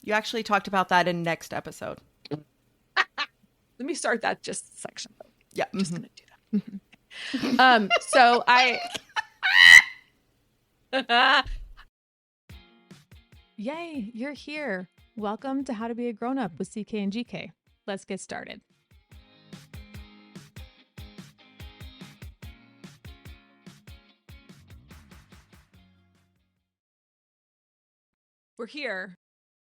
You actually talked about that in next episode. Let me start that just section. Yeah. Just gonna do that. So I Yay, you're here. Welcome to How to Be a Grown-Up with CK and GK. Let's get started. We're here,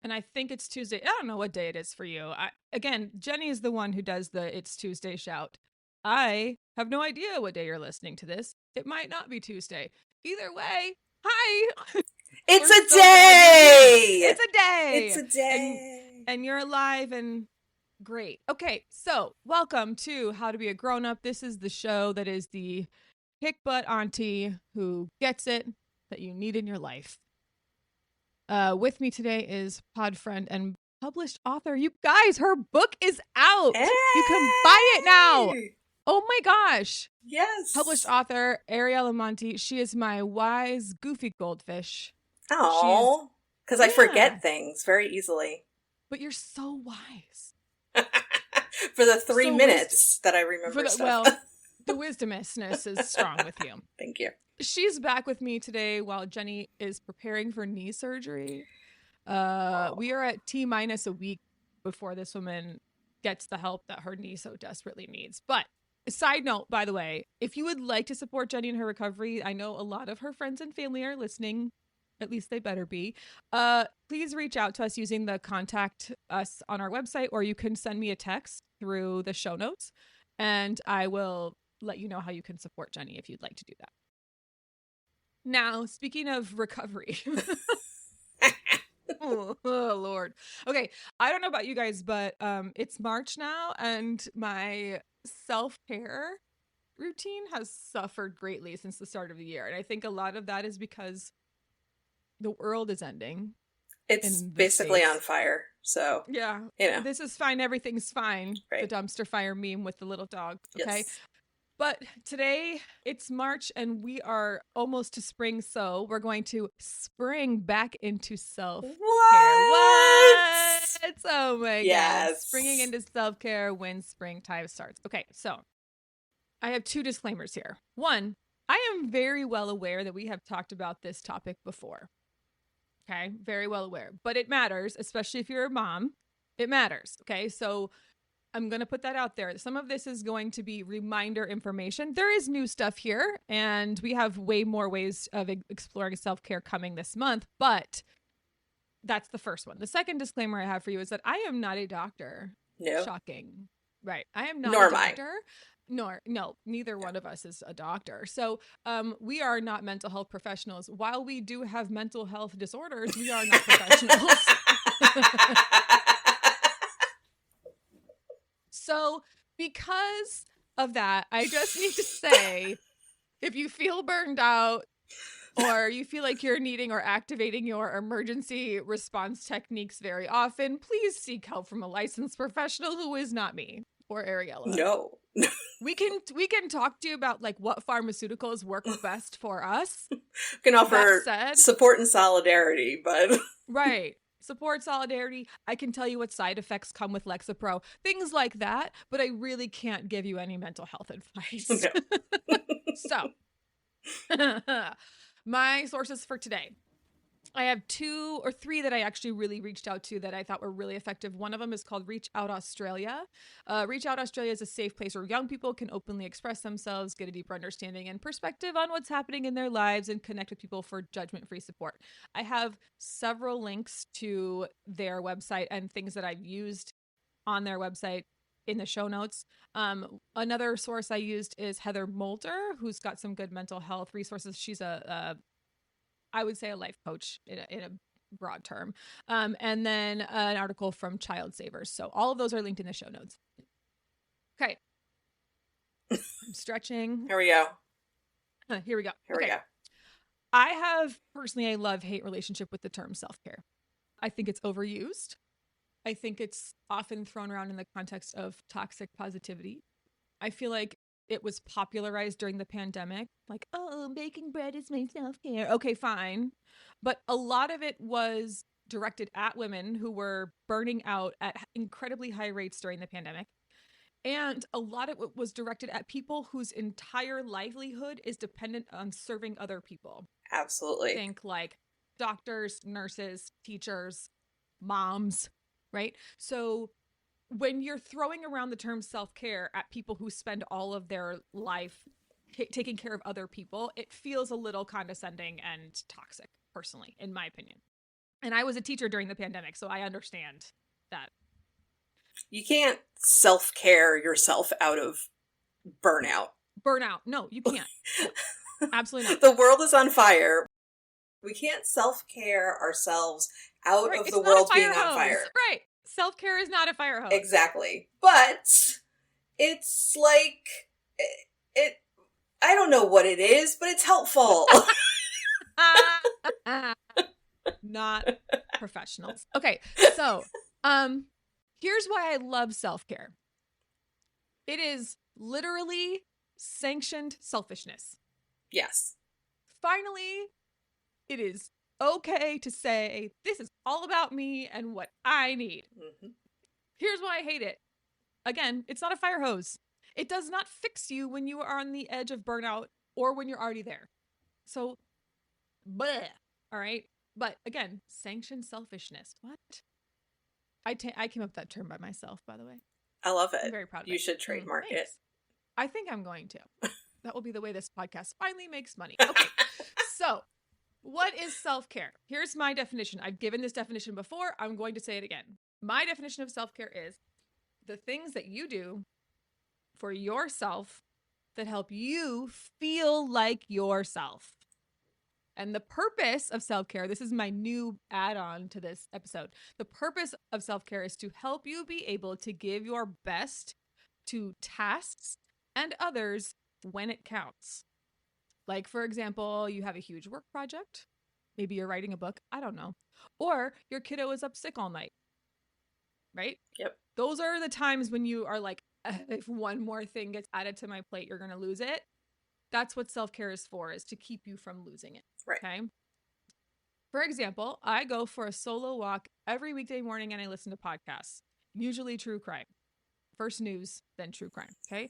and I think it's Tuesday. I don't know what day it is for you. Again, Jenny is the one who does the It's Tuesday shout. I have no idea what day you're listening to this. It might not be Tuesday. Either way, hi. It's a day. It's a day. It's a day. And you're alive and great. Okay, so welcome to How to Be a Grown-Up. This is the show that is the kick butt auntie who gets it that you need in your life. With me today is pod friend and published author. You guys, her book is out. Hey! You can buy it now. Oh my gosh. Yes. Published author Ariella Monti. She is my wise, goofy goldfish. Oh, because I forget things very easily. But you're so wise. For the 3 minutes that I remember stuff. Well, the wisdomousness is strong with you. Thank you. She's back with me today while Jenny is preparing for knee surgery. We are at T-minus a week before this woman gets the help that her knee so desperately needs. But side note, by the way, if you would like to support Jenny in her recovery, I know a lot of her friends and family are listening. At least they better be. Please reach out to us using the contact us on our website, or you can send me a text through the show notes, and I will let you know how you can support Jenny if you'd like to do that. Now, speaking of recovery. oh, Lord. Okay, I don't know about you guys, but it's March now, and my self-care routine has suffered greatly since the start of the year. And I think a lot of that is because the world is ending. It's basically States. on fire. So, yeah, this is fine. Everything's fine. Right. The dumpster fire meme with the little dog. Okay. Yes. But today it's March and we are almost to spring. So we're going to spring back into self-care. What? Oh my God. Springing into self-care when springtime starts. Okay. So I have 2 disclaimers here. One, I am very well aware that we have talked about this topic before. Okay, very well aware, but it matters, especially if you're a mom. It matters. Okay, so I'm going to put that out there. Some of this is going to be reminder information. There is new stuff here, and we have way more ways of exploring self-care coming this month, but that's the first one. The second disclaimer I have for you is that I am not a doctor. No. Shocking. Right. I am not Nor a doctor. No, neither one of us is a doctor. So we are not mental health professionals. While we do have mental health disorders, we are not professionals. So because of that, I just need to say, if you feel burned out or you feel like you're needing or activating your emergency response techniques very often, please seek help from a licensed professional who is not me or Ariella. No. We can talk to you about like what pharmaceuticals work best for us. We can offer support and solidarity, but right. Support, solidarity. I can tell you what side effects come with Lexapro, things like that, but I really can't give you any mental health advice. No. So, my sources for today. I have 2 or 3 that I actually really reached out to that I thought were really effective. One of them is called Reach Out Australia. Reach Out Australia is a safe place where young people can openly express themselves, get a deeper understanding and perspective on what's happening in their lives, and connect with people for judgment-free support. I have several links to their website and things that I've used on their website in the show notes. Another source I used is Heather Moulter, who's got some good mental health resources. She's I would say a life coach in a broad term. And then an article from Child Savers. So all of those are linked in the show notes. Okay. I'm stretching. Here we go. Here we go. Here we go. I have personally a love-hate relationship with the term self-care. I think it's overused. I think it's often thrown around in the context of toxic positivity. I feel like it was popularized during the pandemic. Like, oh, baking bread is my self-care. Okay, fine. But a lot of it was directed at women who were burning out at incredibly high rates during the pandemic. And a lot of it was directed at people whose entire livelihood is dependent on serving other people. Absolutely. Think like doctors, nurses, teachers, moms, right? So when you're throwing around the term self-care at people who spend all of their life taking care of other people, it feels a little condescending and toxic, personally, in my opinion. And I was a teacher during the pandemic, so I understand that. You can't self-care yourself out of burnout. Burnout. No, you can't. No, absolutely not. The world is on fire. We can't self-care ourselves out of the world being on fire. Right. Self-care is not a fire hose. Exactly. But it's like, I don't know what it is, but it's helpful. Not professionals. Okay. So, here's why I love self-care. It is literally sanctioned selfishness. Yes. Finally, it is okay to say, this is all about me and what I need. Mm-hmm. Here's why I hate it. Again, it's not a fire hose. It does not fix you when you are on the edge of burnout or when you're already there. So, bleh. All right. But again, sanctioned selfishness. What? I came up with that term by myself, by the way. I love it. I'm very proud of it. You should trademark it. I think I'm going to. That will be the way this podcast finally makes money. Okay. So, what is self-care? Here's my definition. I've given this definition before. I'm going to say it again. My definition of self-care is the things that you do for yourself that help you feel like yourself. And the purpose of self-care, this is my new add-on to this episode. The purpose of self-care is to help you be able to give your best to tasks and others when it counts. Like, for example, you have a huge work project. Maybe you're writing a book. I don't know. Or your kiddo is up sick all night. Right? Yep. Those are the times when you are like, if one more thing gets added to my plate, you're going to lose it. That's what self-care is for, is to keep you from losing it. Right. Okay. For example, I go for a solo walk every weekday morning and I listen to podcasts, usually true crime. First news, then true crime. Okay.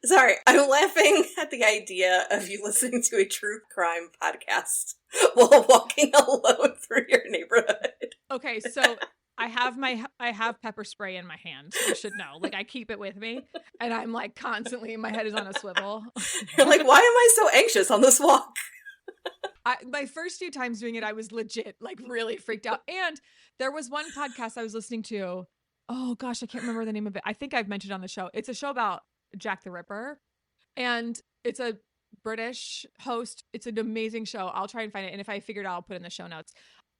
Sorry, I'm laughing at the idea of you listening to a true crime podcast while walking alone through your neighborhood. Okay, so I have pepper spray in my hand. You should know. Like, I keep it with me, and I'm like constantly, my head is on a swivel. You're like, why am I so anxious on this walk? My first few times doing it, I was legit, like, really freaked out. And there was one podcast I was listening to. Oh gosh, I can't remember the name of it. I think I've mentioned on the show. It's a show about Jack the Ripper, and it's a British host. It's an amazing show. I'll try and find it, and if I figure it out, I'll put it in the show notes.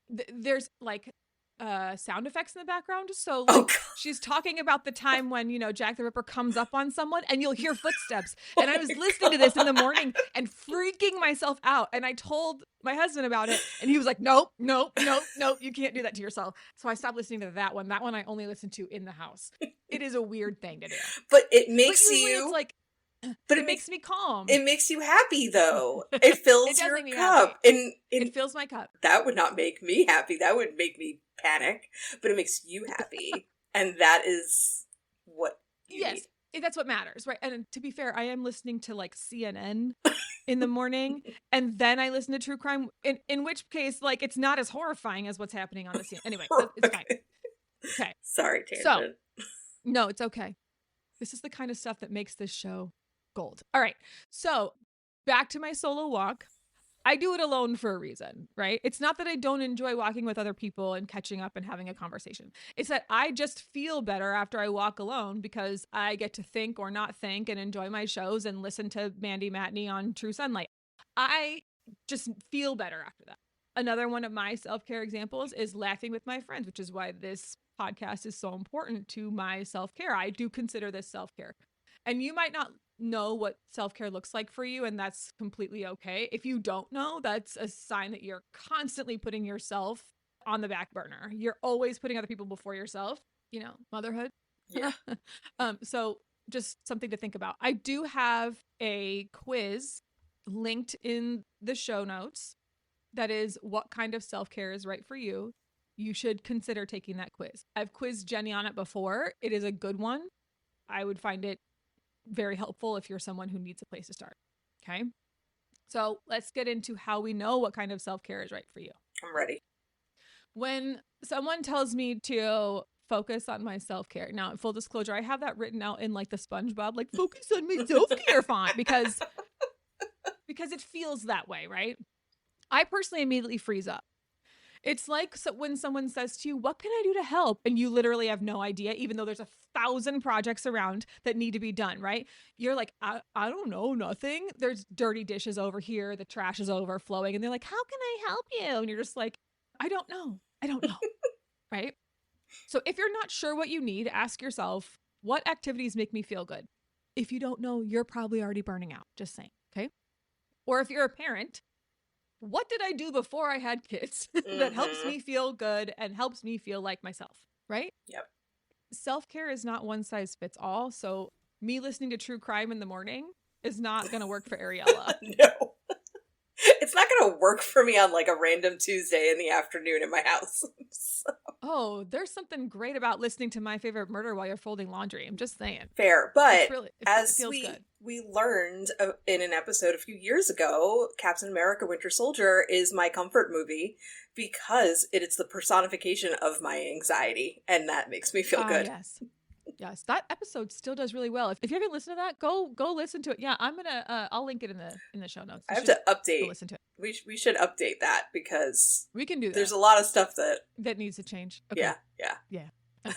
There's like sound effects in the background, so like, she's talking about the time when, you know, Jack the Ripper comes up on someone and you'll hear footsteps. And I was listening to this in the morning and freaking myself out, and I told my husband about it, and he was like, nope, you can't do that to yourself. So I stopped listening to that one I only listen to in the house. It is a weird thing to do, but it makes you, it's like, but it makes me calm. It makes you happy, though. It fills your cup. And it fills my cup. That would not make me happy. That would make me panic. But it makes you happy. And that is what you need. That's what matters, right? And to be fair, I am listening to like CNN in the morning. And then I listen to true crime, in which case, like, it's not as horrifying as what's happening on the scene. Anyway, it's fine. Okay. Sorry, tangent. So, no, it's okay. This is the kind of stuff that makes this show gold. All right. So back to my solo walk. I do it alone for a reason, right? It's not that I don't enjoy walking with other people and catching up and having a conversation. It's that I just feel better after I walk alone because I get to think or not think and enjoy my shows and listen to Mandy Matney on True Sunlight. I just feel better after that. Another one of my self-care examples is laughing with my friends, which is why this podcast is so important to my self-care. I do consider this self-care. And you might not know what self-care looks like for you, and that's completely okay. If you don't know, that's a sign that you're constantly putting yourself on the back burner. You're always putting other people before yourself, you know, motherhood. Yeah. So just something to think about. I do have a quiz linked in the show notes that is what kind of self-care is right for you, you should consider taking that quiz. I've quizzed Jenny on it before. It is a good one. I would find it very helpful if you're someone who needs a place to start. Okay. So let's get into how we know what kind of self-care is right for you. I'm ready. When someone tells me to focus on my self-care, now full disclosure, I have that written out in like the SpongeBob, like focus on my self-care font because it feels that way, right? I personally immediately freeze up. It's like when someone says to you, what can I do to help? And you literally have no idea, even though there's 1,000 projects around that need to be done, right? You're like, I don't know, nothing. There's dirty dishes over here. The trash is overflowing. And they're like, how can I help you? And you're just like, I don't know. Right? So if you're not sure what you need, ask yourself, what activities make me feel good? If you don't know, you're probably already burning out. Just saying. Okay. Or if you're a parent, what did I do before I had kids that helps me feel good and helps me feel like myself, right? Yep. Self-care is not one size fits all. So me listening to true crime in the morning is not going to work for Ariella. No. It's not going to work for me on like a random Tuesday in the afternoon in my house. So. Oh, there's something great about listening to My Favorite Murder while you're folding laundry. I'm just saying. Fair. But as we learned in an episode a few years ago, Captain America Winter Soldier is my comfort movie because it's the personification of my anxiety, and that makes me feel good. Yes, that episode still does really well. If you haven't listened to that, go listen to it. Yeah, I'm gonna. I'll link it in the show notes. I have to update. Go listen to it. We should update that because we can do that. There's a lot of stuff that needs to change. Okay. Yeah. Okay.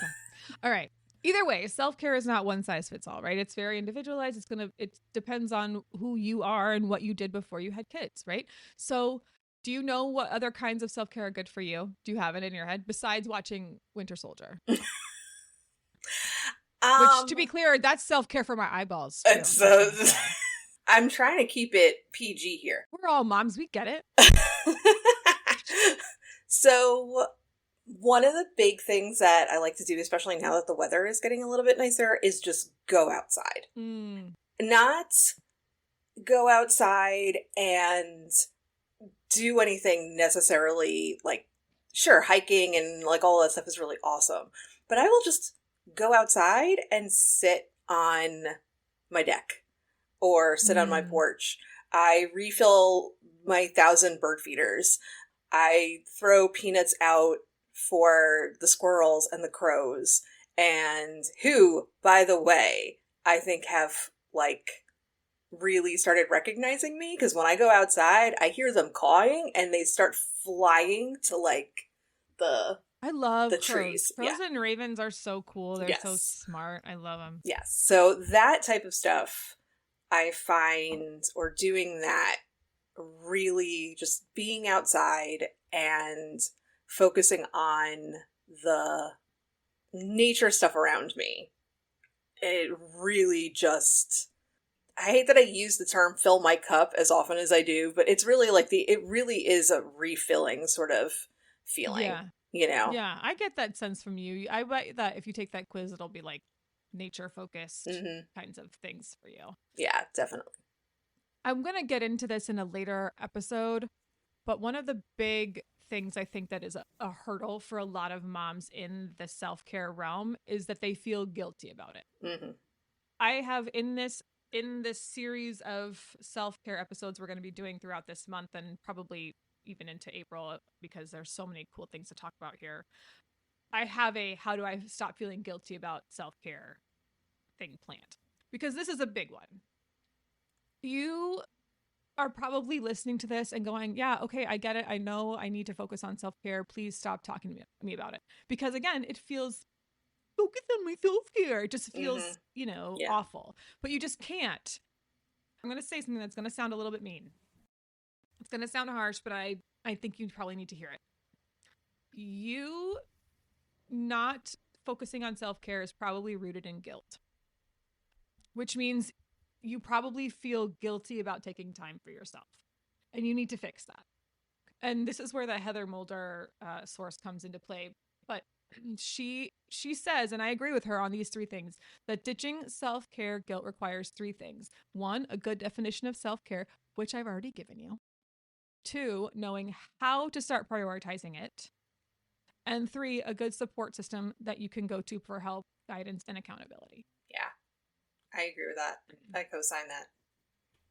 All right. Either way, self-care is not one size fits all, right? It's very individualized. It depends on who you are and what you did before you had kids, right? So, do you know what other kinds of self-care are good for you? Do you have it in your head besides watching Winter Soldier? Which, to be clear, that's self-care for my eyeballs. I'm trying to keep it PG here. We're all moms. We get it. So, one of the big things that I like to do, especially now that the weather is getting a little bit nicer, is just go outside. Not go outside and do anything necessarily, like, sure, hiking and like all that stuff is really awesome. But I will just go outside and sit on my deck or sit on my porch. I refill my 1,000 bird feeders. I throw peanuts out for the squirrels and the crows, and who, by the way, I think have like really started recognizing me, because when I go outside, I hear them cawing and they start flying to like I love the crows. trees. Crows and ravens are so cool. They're so smart. I love them. Yes. So that type of stuff, I find, or doing that, really just being outside and focusing on the nature stuff around me. It really just, I hate that I use the term fill my cup as often as I do, but it's really like it really is a refilling sort of feeling. Yeah. You know? Yeah, I get that sense from you. I bet that if you take that quiz, it'll be like nature focused kinds of things for you. Yeah, definitely. I'm going to get into this in a later episode, but one of the big things I think that is a hurdle for a lot of moms in the self-care realm is that they feel guilty about it. I have in this series of self-care episodes we're going to be doing throughout this month and probably even into April, because there's so many cool things to talk about here. I have a how do I stop feeling guilty about self-care thing planned, because this is a big one. You are probably listening to this and going, yeah, okay, I get it. I know I need to focus on self-care. Please stop talking to me about it. Because again, it feels focus on my self-care. It just feels, awful, but you just can't. I'm going to say something that's going to sound a little bit mean. It's going to sound harsh, but I think you probably need to hear it. You not focusing on self-care is probably rooted in guilt, which means you probably feel guilty about taking time for yourself, and you need to fix that. And this is where the Heather Mulder source comes into play. But she says, and I agree with her on these three things, that ditching self-care guilt requires three things. One, a good definition of self-care, which I've already given you. 2, knowing how to start prioritizing it. And 3, a good support system that you can go to for help, guidance, and accountability. Yeah, I agree with that. I co-sign that.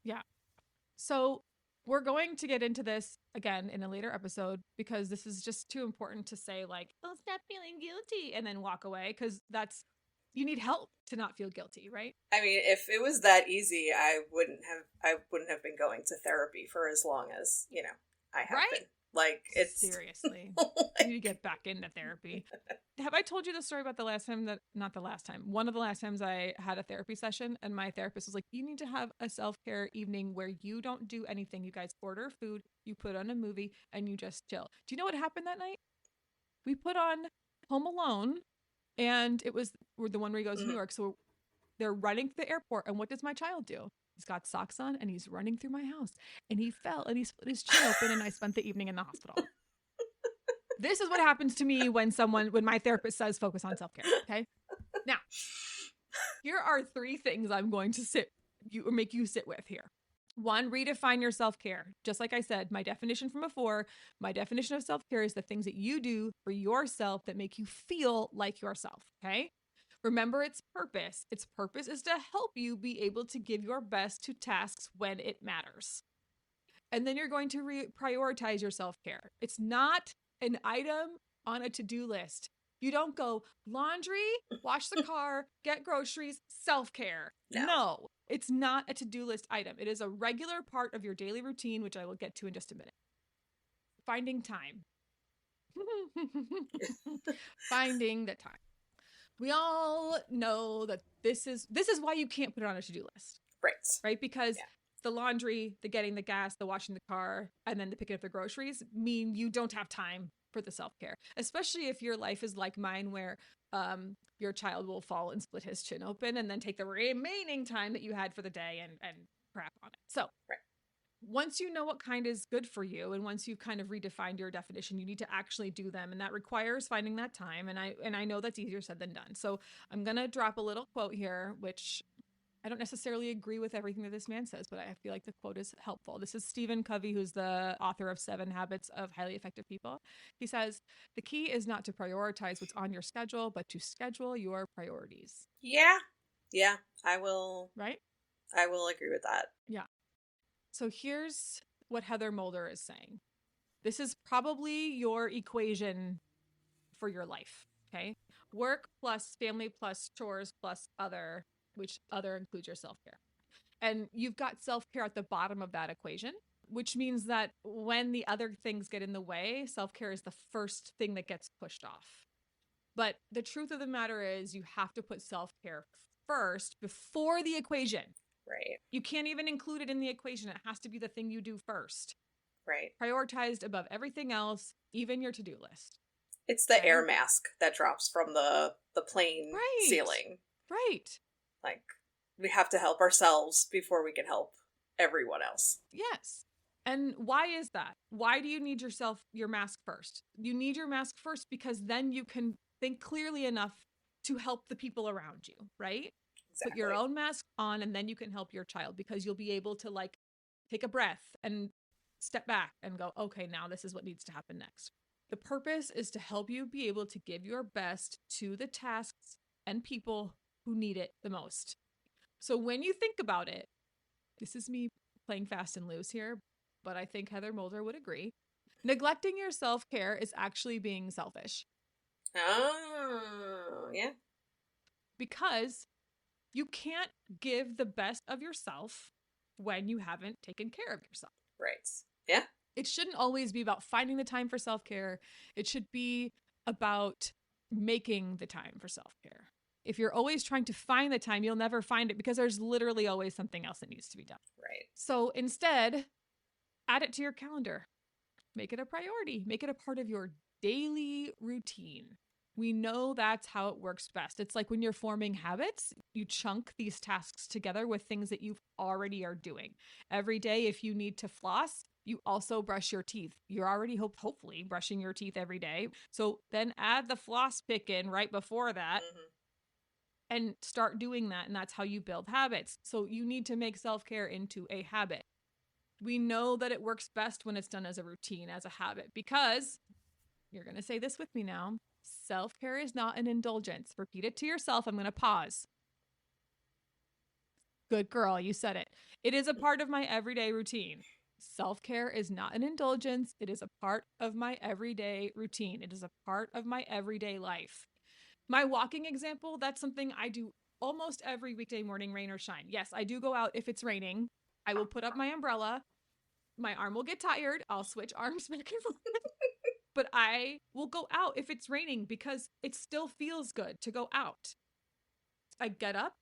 Yeah. So we're going to get into this again in a later episode because this is just too important to say like, oh, stop feeling guilty and then walk away, because you need help to not feel guilty, right? I mean, if it was that easy, I wouldn't have been going to therapy for as long as, I have been. Like, it's seriously. like... You need to get back into therapy. Have I told you the story about not the last time, one of the last times I had a therapy session and my therapist was like, you need to have a self-care evening where you don't do anything. You guys order food, you put on a movie, and you just chill. Do you know what happened that night? We put on Home Alone, and it was the one where he goes to New York. So they're running to the airport, and what does my child do? He's got socks on and he's running through my house, and he fell and he split his chin open, and I spent the evening in the hospital. This is what happens to me when my therapist says focus on self-care. Okay. Now, here are 3 things I'm going to make you sit with here. 1, redefine your self-care. Just like I said, my definition from before, my definition of self-care is the things that you do for yourself that make you feel like yourself. Okay. Remember its purpose. Its purpose is to help you be able to give your best to tasks when it matters. And then you're going to prioritize your self-care. It's not an item on a to-do list. You don't go laundry, wash the car, get groceries, self-care. No, it's not a to-do list item. It is a regular part of your daily routine, which I will get to in just a minute. Finding time. Finding the time. We all know that this is why you can't put it on a to-do list. Right? Because the laundry, the getting the gas, the washing the car, and then the picking up the groceries mean you don't have time for the self-care, especially if your life is like mine, where your child will fall and split his chin open and then take the remaining time that you had for the day and crap on it. So once you know what kind is good for you, and once you've kind of redefined your definition, you need to actually do them. And that requires finding that time. And I know that's easier said than done. So I'm going to drop a little quote here, which I don't necessarily agree with everything that this man says, but I feel like the quote is helpful. This is Stephen Covey, who's the author of 7 Habits of Highly Effective People. He says, the key is not to prioritize what's on your schedule, but to schedule your priorities. Yeah, I will. Right? I will agree with that. Yeah. So here's what Heather Mulder is saying. This is probably your equation for your life, okay? Work plus family plus chores plus other, which other includes your self-care. And you've got self-care at the bottom of that equation, which means that when the other things get in the way, self-care is the first thing that gets pushed off. But the truth of the matter is you have to put self-care first before the equation. Right. You can't even include it in the equation. It has to be the thing you do first. Right. Prioritized above everything else, even your to-do list. It's the air mask that drops from the plane ceiling. Right. Like, we have to help ourselves before we can help everyone else. Yes. And why is that? Why do you need your mask first? You need your mask first because then you can think clearly enough to help the people around you, right? Exactly. Put your own mask on, and then you can help your child, because you'll be able to like take a breath and step back and go, okay, now this is what needs to happen next. The purpose is to help you be able to give your best to the tasks and people who need it the most. So when you think about it, this is me playing fast and loose here, but I think Heather Mulder would agree. Neglecting your self-care is actually being selfish. Oh, yeah. Because you can't give the best of yourself when you haven't taken care of yourself. Right. Yeah. It shouldn't always be about finding the time for self-care. It should be about making the time for self-care. If you're always trying to find the time, you'll never find it, because there's literally always something else that needs to be done. Right. So instead, add it to your calendar. Make it a priority. Make it a part of your daily routine. We know that's how it works best. It's like when you're forming habits, you chunk these tasks together with things that you already are doing. Every day, if you need to floss, you also brush your teeth. You're already hopefully brushing your teeth every day. So then add the floss pick in right before that. And start doing that. And that's how you build habits. So you need to make self-care into a habit. We know that it works best when it's done as a routine, as a habit, because you're going to say this with me now. Self-care is not an indulgence. Repeat it to yourself. I'm going to pause. Good girl, you said it. It is a part of my everyday routine. Self-care is not an indulgence. It is a part of my everyday routine. It is a part of my everyday life. My walking example, that's something I do almost every weekday morning, rain or shine. Yes, I do go out if it's raining. I will put up my umbrella. My arm will get tired. I'll switch arms back and forth. But I will go out if it's raining because it still feels good to go out. I get up,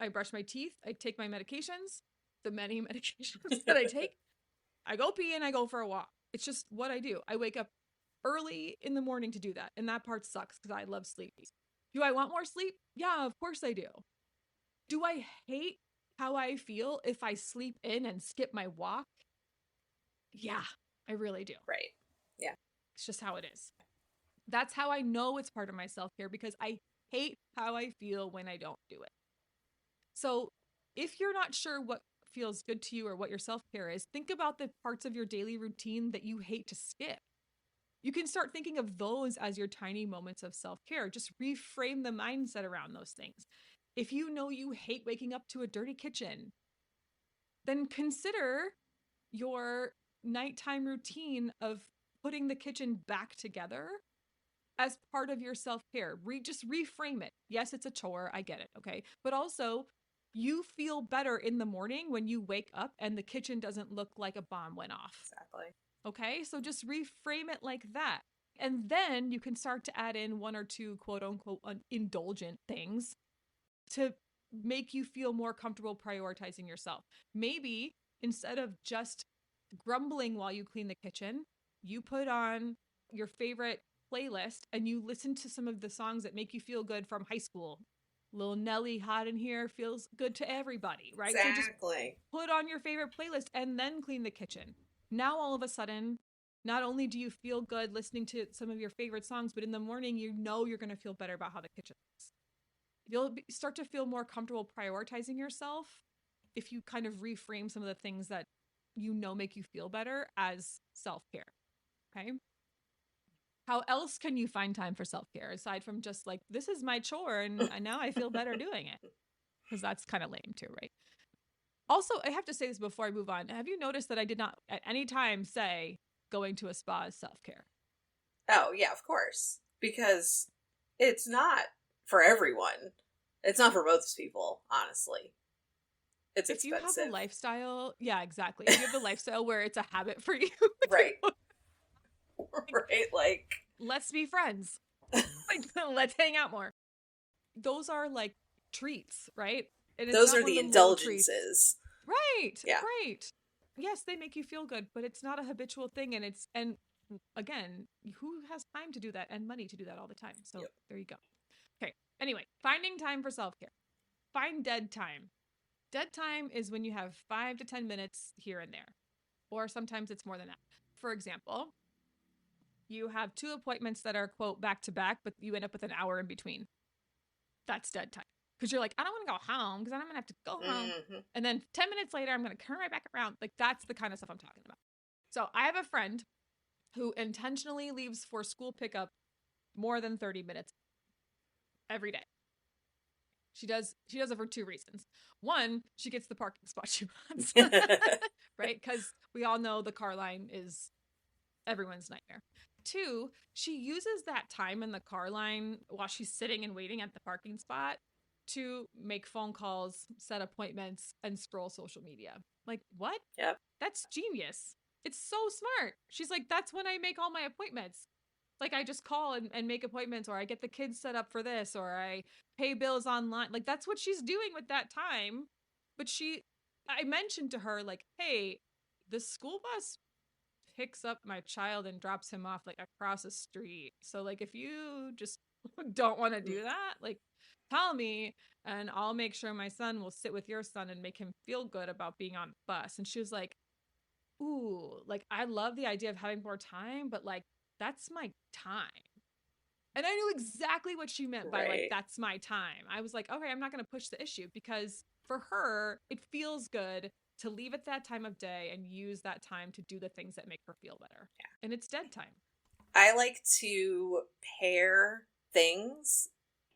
I brush my teeth, I take my medications, the many medications that I take. I go pee and I go for a walk. It's just what I do. I wake up early in the morning to do that. And that part sucks because I love sleep. Do I want more sleep? Yeah, of course I do. Do I hate how I feel if I sleep in and skip my walk? Yeah, I really do. Right. Yeah. It's just how it is. That's how I know it's part of my self-care, because I hate how I feel when I don't do it. So if you're not sure what feels good to you or what your self-care is, think about the parts of your daily routine that you hate to skip. You can start thinking of those as your tiny moments of self-care. Just reframe the mindset around those things. If you know you hate waking up to a dirty kitchen, then consider your nighttime routine of putting the kitchen back together as part of your self-care. Just reframe it. Yes, it's a chore. I get it. Okay. But also, you feel better in the morning when you wake up and the kitchen doesn't look like a bomb went off. Exactly. Okay. So just reframe it like that. And then you can start to add in one or two quote unquote indulgent things to make you feel more comfortable prioritizing yourself. Maybe instead of just grumbling while you clean the kitchen, you put on your favorite playlist and you listen to some of the songs that make you feel good from high school. Lil Nelly, Hot in Here feels good to everybody, right? Exactly. So just put on your favorite playlist and then clean the kitchen. Now all of a sudden, not only do you feel good listening to some of your favorite songs, but in the morning, you know you're going to feel better about how the kitchen looks. You'll start to feel more comfortable prioritizing yourself if you kind of reframe some of the things that you know make you feel better as self-care. Okay. How else can you find time for self-care aside from just like, this is my chore and now I feel better doing it? Because that's kind of lame too, right? Also, I have to say this before I move on. Have you noticed that I did not at any time say going to a spa is self-care? Oh, yeah, of course. Because it's not for everyone. It's not for most people, honestly. It's if expensive. You have a lifestyle, yeah, exactly. If you have a lifestyle where it's a habit for you, right. Right, like, let's be friends. Like, let's hang out more. Those are like treats, right? And those are the indulgences. Right. Yeah. Right. Yes, they make you feel good, but it's not a habitual thing. And again, who has time to do that and money to do that all the time? So There you go. Okay. Anyway, finding time for self-care. Find dead time. Dead time is when you have 5 to 10 minutes here and there, or sometimes it's more than that. For example, you have 2 appointments that are quote back to back, but you end up with an hour in between. That's dead time. Because you're like, I don't want to go home because then I'm going to have to go home. Mm-hmm. And then 10 minutes later, I'm going to turn right back around. Like, that's the kind of stuff I'm talking about. So I have a friend who intentionally leaves for school pickup more than 30 minutes every day. She does it for 2 reasons. One, she gets the parking spot she wants, right? Because we all know the car line is everyone's nightmare. 2, she uses that time in the car line while she's sitting and waiting at the parking spot to make phone calls, set appointments, and scroll social media. Like, what? Yep. That's genius. It's so smart. She's like, that's when I make all my appointments. Like, I just call and make appointments, or I get the kids set up for this, or I pay bills online. Like, that's what she's doing with that time. But I mentioned to her, like, hey, the school bus picks up my child and drops him off like across the street. So like, if you just don't want to do that, like, tell me and I'll make sure my son will sit with your son and make him feel good about being on the bus. And she was like, ooh, like, I love the idea of having more time, but like, that's my time. And I knew exactly what she meant by like, that's my time. I was like, okay, I'm not going to push the issue, because for her, it feels good to leave at that time of day and use that time to do the things that make her feel better. Yeah. And it's dead time. I like to pair things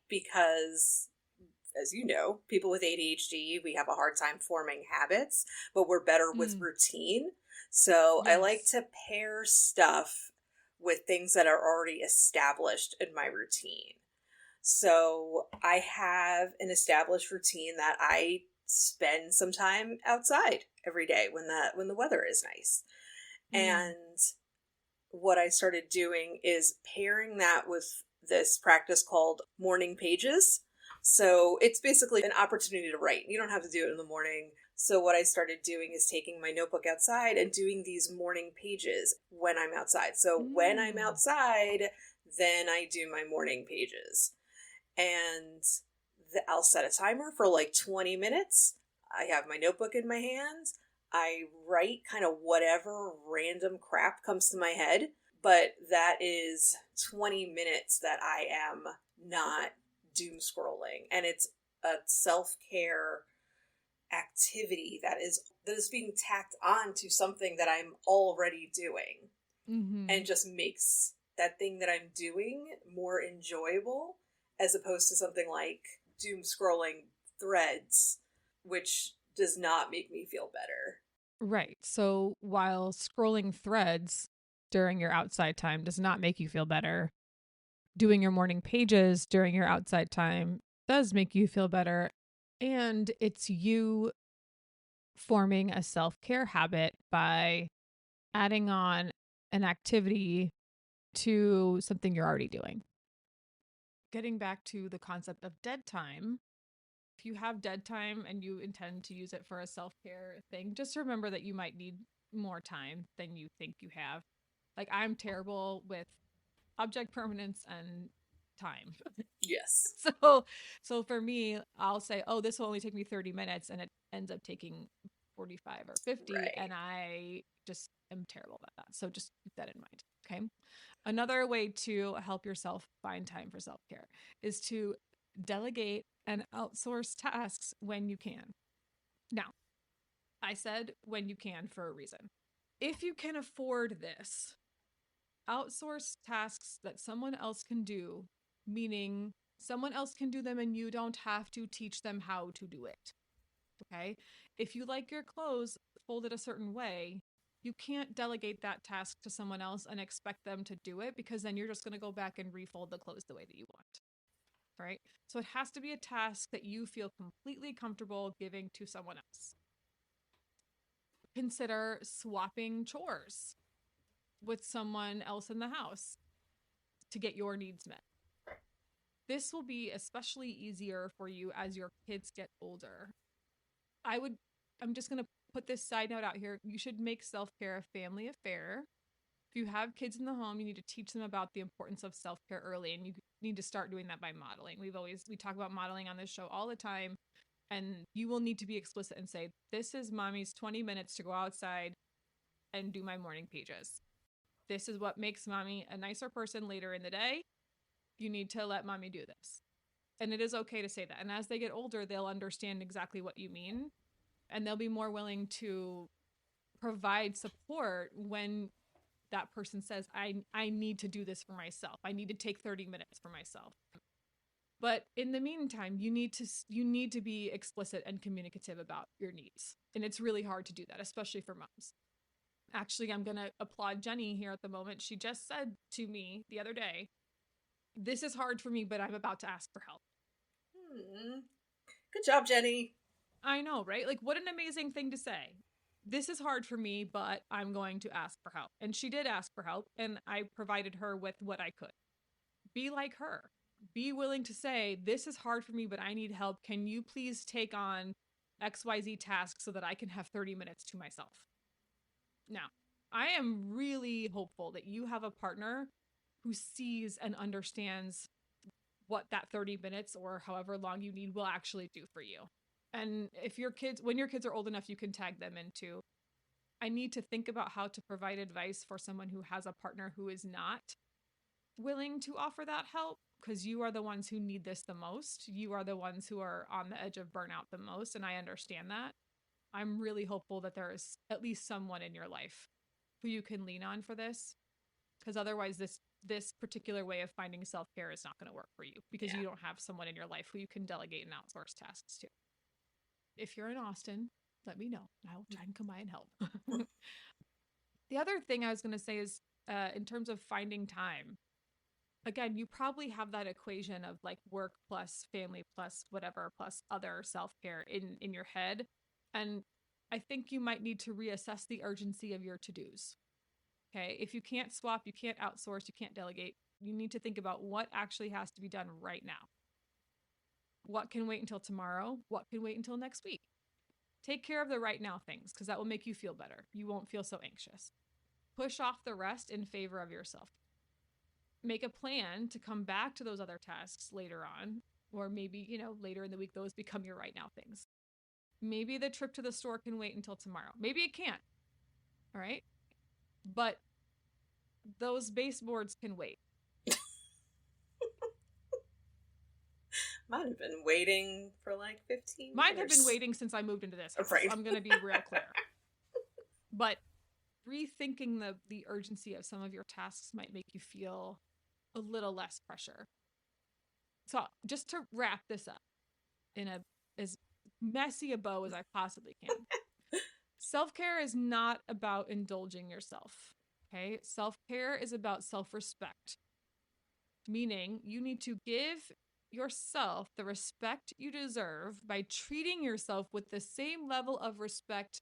because, as you know, people with ADHD, we have a hard time forming habits, but we're better with routine. So I like to pair stuff with things that are already established in my routine. So I have an established routine that I spend some time outside every day when the weather is nice. And what I started doing is pairing that with this practice called morning pages. So it's basically an opportunity to write. You don't have to do it in the morning. So what I started doing is taking my notebook outside and doing these morning pages when I'm outside. So when I'm outside, then I do my morning pages. And I'll set a timer for like 20 minutes. I have my notebook in my hands. I write kind of whatever random crap comes to my head, but that is 20 minutes that I am not doom scrolling. And it's a self-care activity that is being tacked on to something that I'm already doing. And just makes that thing that I'm doing more enjoyable, as opposed to something like doom scrolling threads, which does not make me feel better. Right. So while scrolling threads during your outside time does not make you feel better, doing your morning pages during your outside time does make you feel better. And it's you forming a self-care habit by adding on an activity to something you're already doing. Getting back to the concept of dead time, if you have dead time and you intend to use it for a self-care thing, just remember that you might need more time than you think you have. Like, I'm terrible with object permanence and time. Yes. So for me, I'll say, oh, this will only take me 30 minutes, and it ends up taking 45 or 50, Right. and I just am terrible about that. So just keep that in mind. Okay. Another way to help yourself find time for self-care is to delegate and outsource tasks when you can. Now, I said when you can for a reason. If you can afford this, outsource tasks that someone else can do, meaning someone else can do them and you don't have to teach them how to do it. Okay? If you like your clothes folded a certain way, you can't delegate that task to someone else and expect them to do it, because then you're just going to go back and refold the clothes the way that you want. Right? So it has to be a task that you feel completely comfortable giving to someone else. Consider swapping chores with someone else in the house to get your needs met. This will be especially easier for you as your kids get older. I'm just going to put this side note out here. You should make self-care a family affair. If you have kids in the home, you need to teach them about the importance of self-care early, and you need to start doing that by modeling. We talk about modeling on this show all the time, and you will need to be explicit and say, this is mommy's 20 minutes to go outside and do my morning pages. This is what makes mommy a nicer person later in the day. You need to let mommy do this. And it is okay to say that. And as they get older, they'll understand exactly what you mean, and they'll be more willing to provide support when that person says, I need to do this for myself. I need to take 30 minutes for myself. But in the meantime, you need to be explicit and communicative about your needs. And it's really hard to do that, especially for moms. Actually, I'm going to applaud Jenny here at the moment. She just said to me the other day, this is hard for me, but I'm about to ask for help. Good job, Jenny. I know, right? Like, what an amazing thing to say. This is hard for me, but I'm going to ask for help. And she did ask for help, and I provided her with what I could. Be like her. Be willing to say, this is hard for me, but I need help. Can you please take on XYZ tasks so that I can have 30 minutes to myself? Now, I am really hopeful that you have a partner who sees and understands what that 30 minutes or however long you need will actually do for you. And when your kids are old enough, you can tag them into, I need to think about how to provide advice for someone who has a partner who is not willing to offer that help, because you are the ones who need this the most. You are the ones who are on the edge of burnout the most, and I understand that. I'm really hopeful that there is at least someone in your life who you can lean on for this, because otherwise this particular way of finding self-care is not going to work for you, because you don't have someone in your life who you can delegate and outsource tasks to. If you're in Austin, let me know. I will try and come by and help. The other thing I was going to say is, in terms of finding time, again, you probably have that equation of like work plus family plus whatever plus other self-care in your head. And I think you might need to reassess the urgency of your to-dos. Okay. If you can't swap, you can't outsource, you can't delegate, you need to think about what actually has to be done right now. What can wait until tomorrow? What can wait until next week? Take care of the right now things, because that will make you feel better. You won't feel so anxious. Push off the rest in favor of yourself. Make a plan to come back to those other tasks later on, or maybe, later in the week, those become your right now things. Maybe the trip to the store can wait until tomorrow. Maybe it can't. All right. But those baseboards can wait. Mine have been waiting for like 15 years. Mine have been waiting since I moved into this house. Right. I'm going to be real clear. But rethinking the urgency of some of your tasks might make you feel a little less pressure. So just to wrap this up in as messy a bow as I possibly can. Self-care is not about indulging yourself. Okay? Self-care is about self-respect. Meaning you need to give yourself the respect you deserve by treating yourself with the same level of respect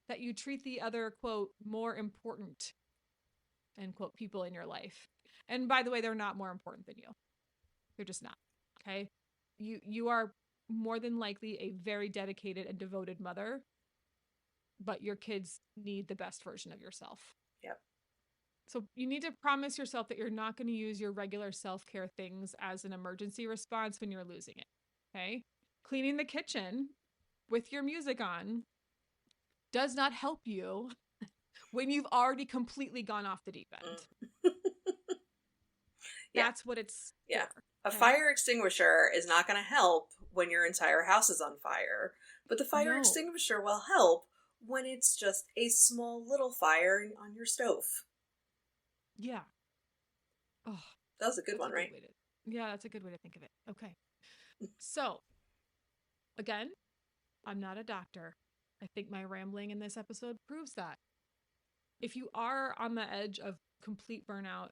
that you treat the other, quote, more important, end quote, people in your life. And by the way, they're not more important than you. They're just not. Okay. You are more than likely a very dedicated and devoted mother, but your kids need the best version of yourself. Yep. So you need to promise yourself that you're not going to use your regular self-care things as an emergency response when you're losing it. Okay. Cleaning the kitchen with your music on does not help you when you've already completely gone off the deep end. That's what it's for. A fire extinguisher is not going to help when your entire house is on fire, but the fire extinguisher will help when it's just a small little fire on your stove. Yeah. Oh, that was a good one, right? That's a good way to think of it. Okay. So, again, I'm not a doctor. I think my rambling in this episode proves that. If you are on the edge of complete burnout,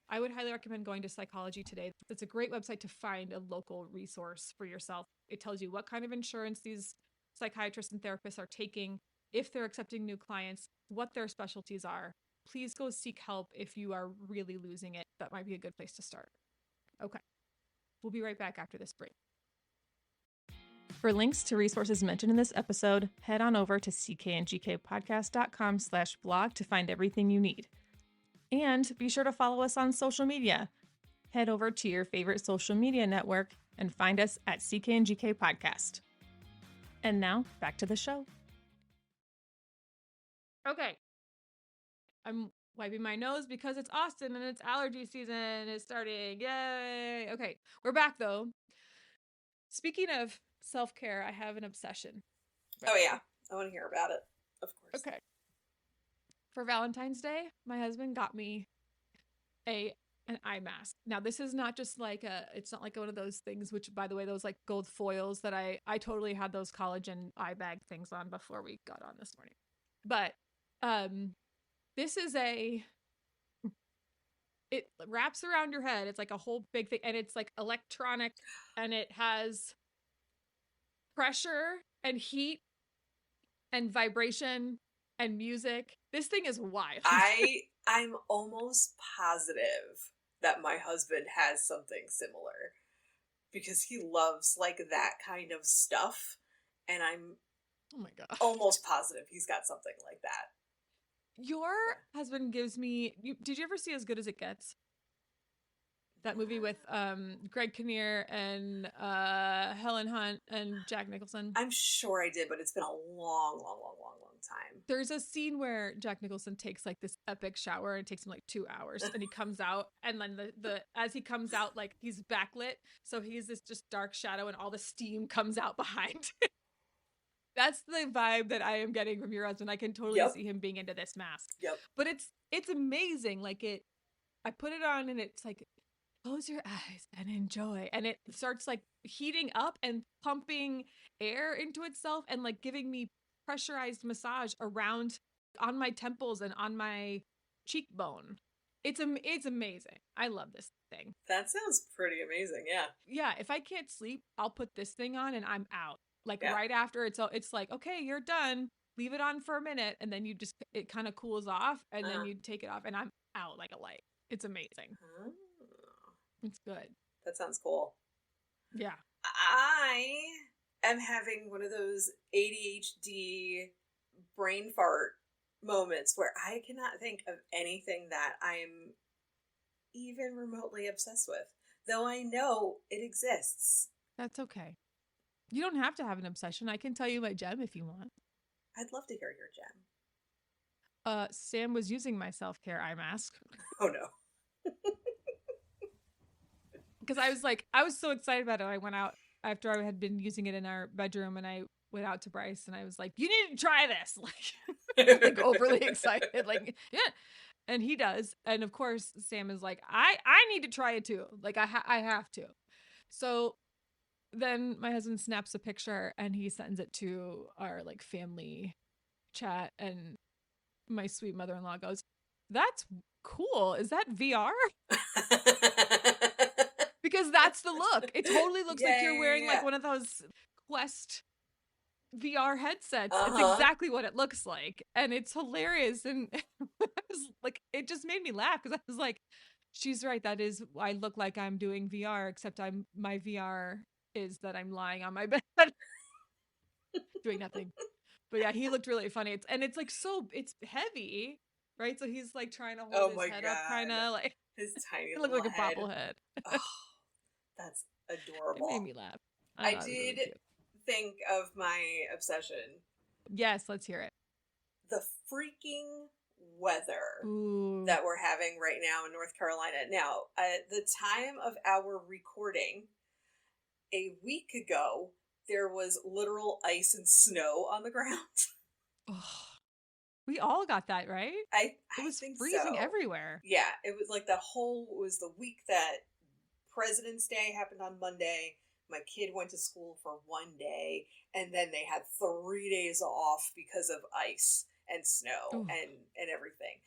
I would highly recommend going to Psychology Today. It's a great website to find a local resource for yourself. It tells you what kind of insurance these psychiatrists and therapists are taking, if they're accepting new clients, what their specialties are. Please go seek help if you are really losing it. That might be a good place to start. Okay. We'll be right back after this break. For links to resources mentioned in this episode, head on over to ckandgkpodcast.com/blog to find everything you need. And be sure to follow us on social media. Head over to your favorite social media network and find us at CKNGK Podcast. And now, back to the show. Okay. I'm wiping my nose because it's Austin and it's allergy season is starting. Yay! Okay, we're back though. Speaking of self-care, I have an obsession. Right? Oh yeah, I want to hear about it. Of course. Okay. For Valentine's Day, my husband got me an eye mask. Now, this is not just like it's not like one of those things, which by the way, those like gold foils that I totally had those collagen eye bag things on before we got on this morning. But this is it wraps around your head. It's like a whole big thing, and it's like electronic, and it has pressure and heat and vibration and music. This thing is wild. I'm almost positive that my husband has something similar, because he loves like that kind of stuff, and I'm almost positive he's got something like that. Your husband gives me... Did you ever see As Good as It Gets? That movie with Greg Kinnear and Helen Hunt and Jack Nicholson. I'm sure I did, but it's been a long time. There's a scene where Jack Nicholson takes like this epic shower, and it takes him like 2 hours, and he comes out, and then the as he comes out, like he's backlit, so he's this just dark shadow, and all the steam comes out behind. That's the vibe that I am getting from your husband. I can totally see him being into this mask. Yep. But it's amazing. Like I put it on and it's like, close your eyes and enjoy. And it starts like heating up and pumping air into itself and like giving me pressurized massage around on my temples and on my cheekbone. It's amazing. I love this thing. That sounds pretty amazing. Yeah. Yeah. If I can't sleep, I'll put this thing on and I'm out. Like right after it's like, okay, you're done. Leave it on for a minute. And then it kind of cools off and then you take it off and I'm out like a light. It's amazing. Oh. It's good. That sounds cool. Yeah. I am having one of those ADHD brain fart moments where I cannot think of anything that I'm even remotely obsessed with, though I know it exists. That's okay. You don't have to have an obsession. I can tell you my gem if you want. I'd love to hear your gem. Sam was using my self-care eye mask. Oh no. Because I was so excited about it. I went out after I had been using it in our bedroom and I went out to Bryce and I was like, you need to try this. Like overly excited. Like, yeah. And he does. And of course, Sam is like, I need to try it too. Like I have to. So then my husband snaps a picture and he sends it to our like family chat. And my sweet mother-in-law goes, that's cool. Is that VR? Because that's the look. It totally looks like you're wearing like one of those Quest VR headsets. It's exactly what it looks like. And it's hilarious. And it just made me laugh because I was like, she's right. That is, I look like I'm doing VR, except my VR is that I'm lying on my bed doing nothing. But yeah, he looked really funny. It's like it's heavy, right? So he's like trying to hold his head up, kind of like his tiny. It looked like a bobblehead. Oh, that's adorable. It made me laugh. I did really think of my obsession. Yes, let's hear it. The freaking weather Ooh. that we're having right now in North Carolina. Now, at the time of our recording, a week ago, there was literal ice and snow on the ground. Oh, we all got that, right? It was think freezing so. Everywhere. Yeah, it was like was the week that President's Day happened on Monday. My kid went to school for one day, and then they had 3 days off because of ice and snow and everything.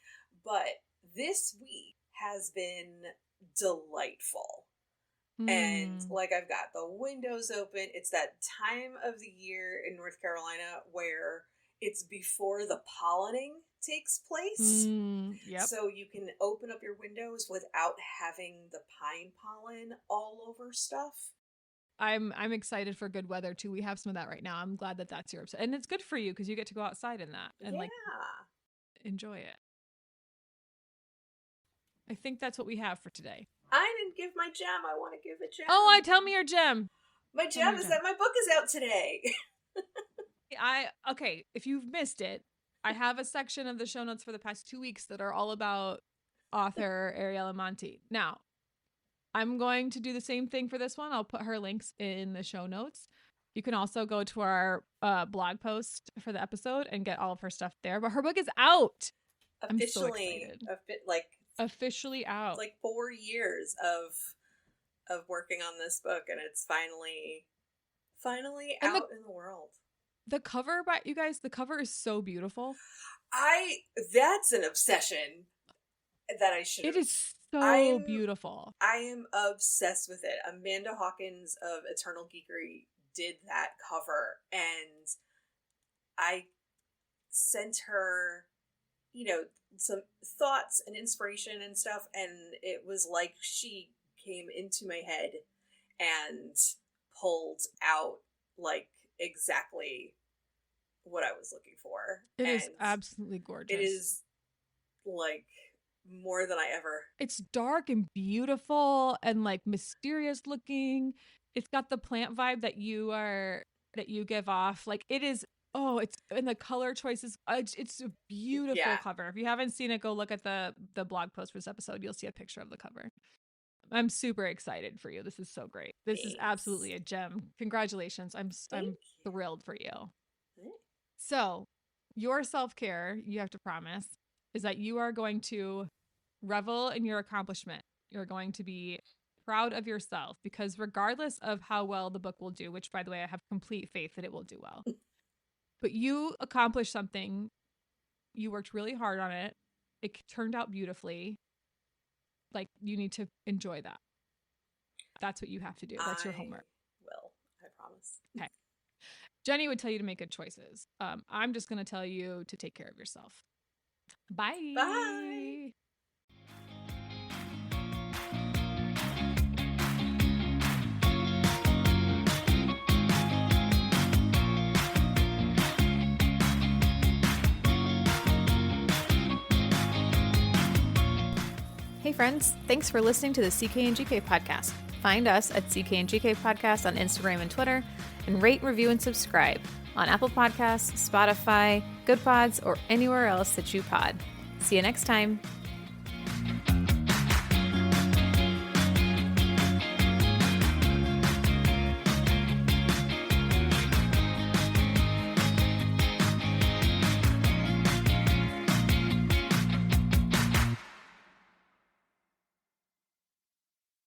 But this week has been delightful. And like I've got the windows open. It's that time of the year in North Carolina where it's before the pollinating takes place. Yep. So you can open up your windows without having the pine pollen all over stuff. I'm excited for good weather too. We have some of that right now. I'm glad that that's your obsession. And it's good for you because you get to go outside in that and like enjoy it. I think that's what we have for today. I didn't give my gem. I want to give a gem. Oh, tell me your gem. My gem is that my book is out today. Okay, if you've missed it, I have a section of the show notes for the past 2 weeks that are all about author Ariella Monti. Now, I'm going to do the same thing for this one. I'll put her links in the show notes. You can also go to our blog post for the episode and get all of her stuff there. But her book is out. I'm so excited. Officially out. Like 4 years of working on this book, and it's finally out in the world. The cover, you guys, the cover is so beautiful. That's an obsession that I should. It is so beautiful. I am obsessed with it. Amanda Hawkins of Eternal Geekery did that cover, and I sent her, some thoughts and inspiration and stuff, and it was like she came into my head and pulled out like exactly what I was looking for. It is absolutely gorgeous. It is like more than I ever. It's dark and beautiful and like mysterious looking. It's got the plant vibe that you give off. Like it is. Oh, it's and the color choices. It's a beautiful cover. If you haven't seen it, go look at the blog post for this episode. You'll see a picture of the cover. I'm super excited for you. This is so great. This is absolutely a gem. Congratulations. I'm thrilled for you. So your self-care, you have to promise, is that you are going to revel in your accomplishment. You're going to be proud of yourself, because regardless of how well the book will do, which by the way, I have complete faith that it will do well, but you accomplished something. You worked really hard on it. It turned out beautifully. Like, you need to enjoy that. That's what you have to do. That's your homework. I promise. Okay. Jenny would tell you to make good choices. I'm just going to tell you to take care of yourself. Bye. Bye. Hey friends, thanks for listening to the CK and GK podcast. Find us at CK and GK podcast on Instagram and Twitter, and rate, review, and subscribe on Apple Podcasts, Spotify, Good Pods, or anywhere else that you pod. See you next time.